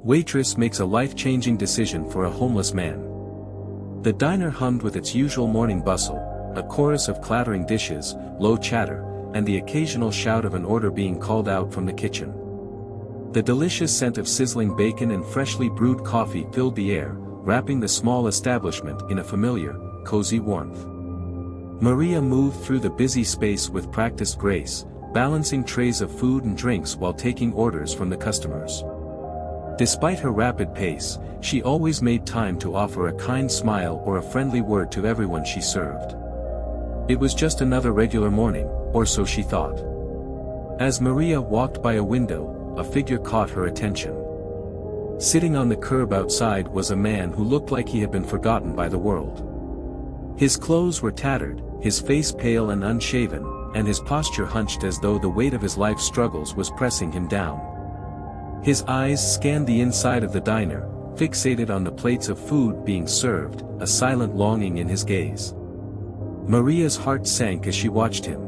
Waitress makes a life-changing decision for a homeless man. The diner hummed with its usual morning bustle, a chorus of clattering dishes, low chatter, and the occasional shout of an order being called out from the kitchen. The delicious scent of sizzling bacon and freshly brewed coffee filled the air, wrapping the small establishment in a familiar, cozy warmth. Maria moved through the busy space with practiced grace, balancing trays of food and drinks while taking orders from the customers. Despite her rapid pace, she always made time to offer a kind smile or a friendly word to everyone she served. It was just another regular morning, or so she thought. As Maria walked by a window, a figure caught her attention. Sitting on the curb outside was a man who looked like he had been forgotten by the world. His clothes were tattered, his face pale and unshaven, and his posture hunched as though the weight of his life's struggles was pressing him down. His eyes scanned the inside of the diner, fixated on the plates of food being served, a silent longing in his gaze. Maria's heart sank as she watched him.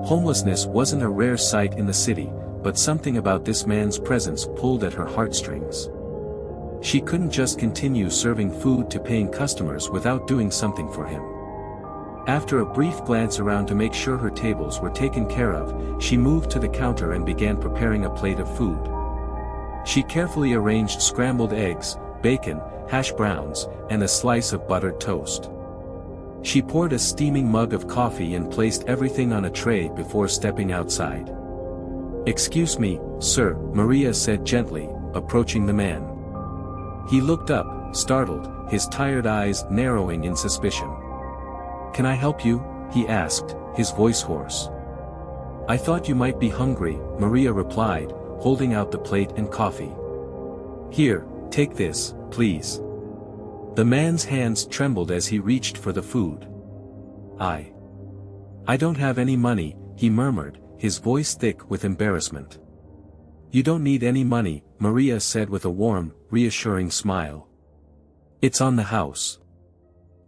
Homelessness wasn't a rare sight in the city, but something about this man's presence pulled at her heartstrings. She couldn't just continue serving food to paying customers without doing something for him. After a brief glance around to make sure her tables were taken care of, she moved to the counter and began preparing a plate of food. She carefully arranged scrambled eggs, bacon, hash browns, and a slice of buttered toast. She poured a steaming mug of coffee and placed everything on a tray before stepping outside. "Excuse me, sir," Maria said gently, approaching the man. He looked up, startled, his tired eyes narrowing in suspicion. "Can I help you?" he asked, his voice hoarse. "I thought you might be hungry," Maria replied, holding out the plate and coffee. "Here, take this, please." The man's hands trembled as he reached for the food. I don't have any money," he murmured, his voice thick with embarrassment. "You don't need any money," Maria said with a warm, reassuring smile. "It's on the house."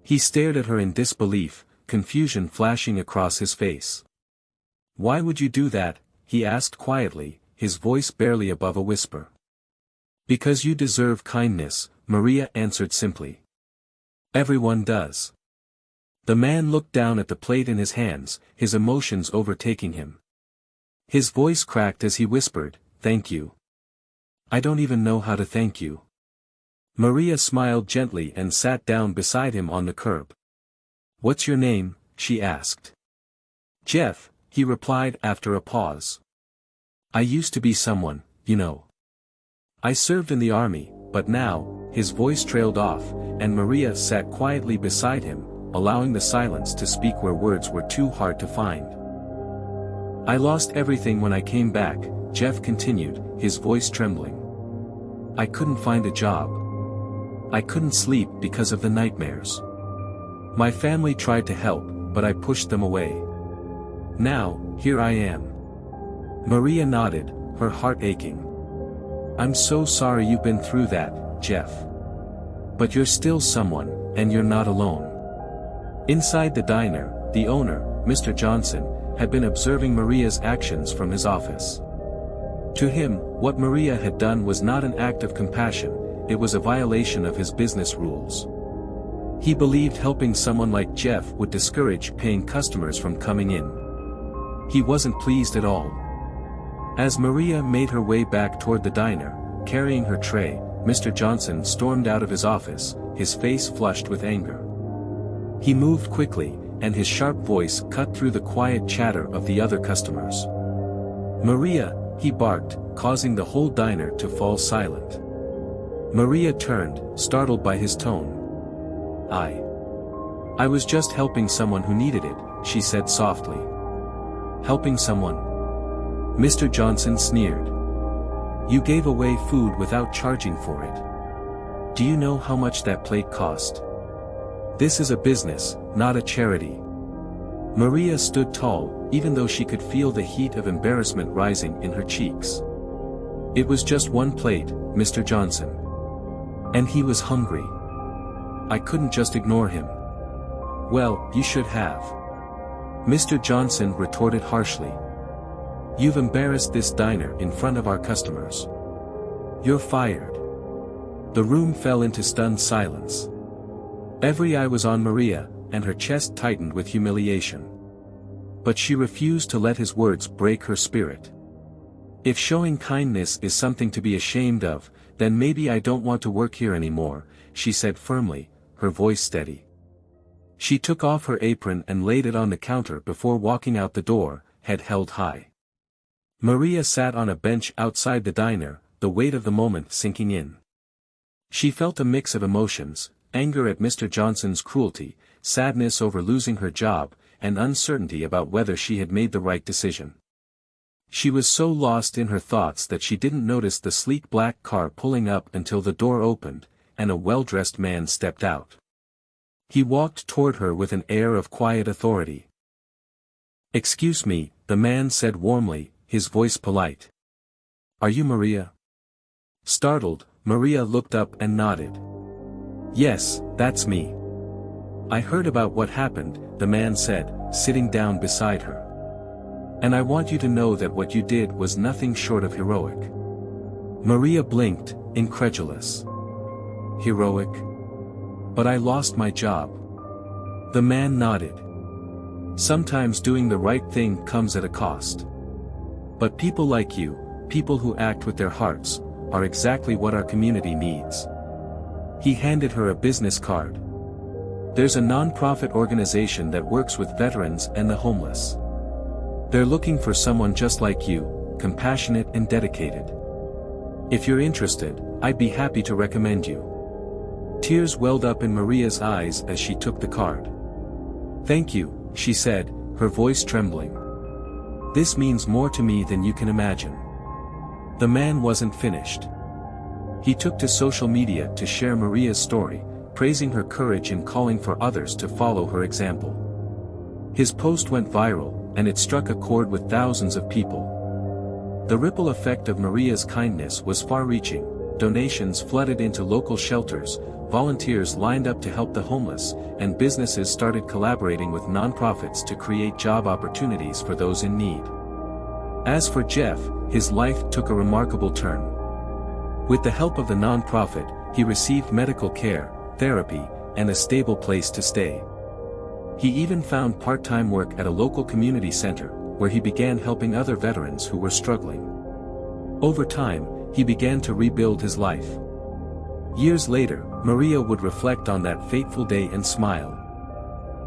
He stared at her in disbelief, confusion flashing across his face. "Why would you do that?" he asked quietly, his voice barely above a whisper. "Because you deserve kindness," Maria answered simply. "Everyone does." The man looked down at the plate in his hands, his emotions overtaking him. His voice cracked as he whispered, "Thank you. I don't even know how to thank you." Maria smiled gently and sat down beside him on the curb. "What's your name?" she asked. "Jeff," he replied after a pause. "I used to be someone, you know. I served in the army, but now," his voice trailed off, and Maria sat quietly beside him, allowing the silence to speak where words were too hard to find. "I lost everything when I came back," Jeff continued, his voice trembling. "I couldn't find a job. I couldn't sleep because of the nightmares. My family tried to help, but I pushed them away. Now, here I am." Maria nodded, her heart aching. "I'm so sorry you've been through that, Jeff. But you're still someone, and you're not alone." Inside the diner, the owner, Mr. Johnson, had been observing Maria's actions from his office. To him, what Maria had done was not an act of compassion, it was a violation of his business rules. He believed helping someone like Jeff would discourage paying customers from coming in. He wasn't pleased at all. As Maria made her way back toward the diner, carrying her tray, Mr. Johnson stormed out of his office, his face flushed with anger. He moved quickly, and his sharp voice cut through the quiet chatter of the other customers. "Maria," he barked, causing the whole diner to fall silent. Maria turned, startled by his tone. I was just helping someone who needed it," she said softly. "Helping someone?" Mr. Johnson sneered. "You gave away food without charging for it. Do you know how much that plate cost? This is a business, not a charity." Maria stood tall, even though she could feel the heat of embarrassment rising in her cheeks. "It was just one plate, Mr. Johnson. And he was hungry. I couldn't just ignore him." "Well, you should have." Mr. Johnson retorted harshly. "You've embarrassed this diner in front of our customers. "You're fired." The room fell into stunned silence. Every eye was on Maria, and her chest tightened with humiliation. But she refused to let his words break her spirit. "If showing kindness is something to be ashamed of, then maybe I don't want to work here anymore," she said firmly, her voice steady. She took off her apron and laid it on the counter before walking out the door, head held high. Maria sat on a bench outside the diner, the weight of the moment sinking in. She felt a mix of emotions, anger at Mr. Johnson's cruelty, sadness over losing her job, and uncertainty about whether she had made the right decision. She was so lost in her thoughts that she didn't notice the sleek black car pulling up until the door opened, and a well-dressed man stepped out. He walked toward her with an air of quiet authority. "Excuse me," the man said warmly, his voice polite. "Are you Maria?" Startled, Maria looked up and nodded. "Yes, that's me." "I heard about what happened," the man said, sitting down beside her. "And I want you to know that what you did was nothing short of heroic." Maria blinked, incredulous. "Heroic? But I lost my job." The man nodded. "Sometimes doing the right thing comes at a cost. But people like you, people who act with their hearts, are exactly what our community needs." He handed her a business card. "There's a non-profit organization that works with veterans and the homeless. They're looking for someone just like you, compassionate and dedicated. If you're interested, I'd be happy to recommend you." Tears welled up in Maria's eyes as she took the card. "Thank you," she said, her voice trembling. "This means more to me than you can imagine." The man wasn't finished. He took to social media to share Maria's story, praising her courage in calling for others to follow her example. His post went viral, and it struck a chord with thousands of people. The ripple effect of Maria's kindness was far-reaching. Donations flooded into local shelters, volunteers lined up to help the homeless, and businesses started collaborating with nonprofits to create job opportunities for those in need. As for Jeff, his life took a remarkable turn. With the help of the nonprofit, he received medical care, therapy, and a stable place to stay. He even found part-time work at a local community center, where he began helping other veterans who were struggling. Over time, he began to rebuild his life. Years later, Maria would reflect on that fateful day and smile.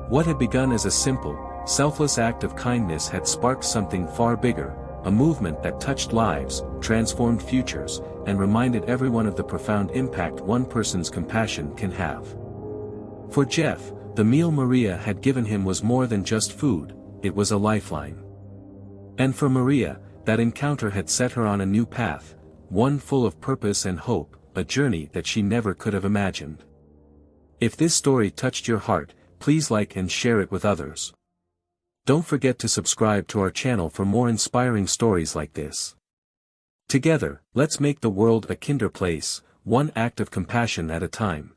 What had begun as a simple, selfless act of kindness had sparked something far bigger, a movement that touched lives, transformed futures, and reminded everyone of the profound impact one person's compassion can have. For Jeff, the meal Maria had given him was more than just food, it was a lifeline. And for Maria, that encounter had set her on a new path, one full of purpose and hope, a journey that she never could have imagined. If this story touched your heart, please like and share it with others. Don't forget to subscribe to our channel for more inspiring stories like this. Together, let's make the world a kinder place, one act of compassion at a time.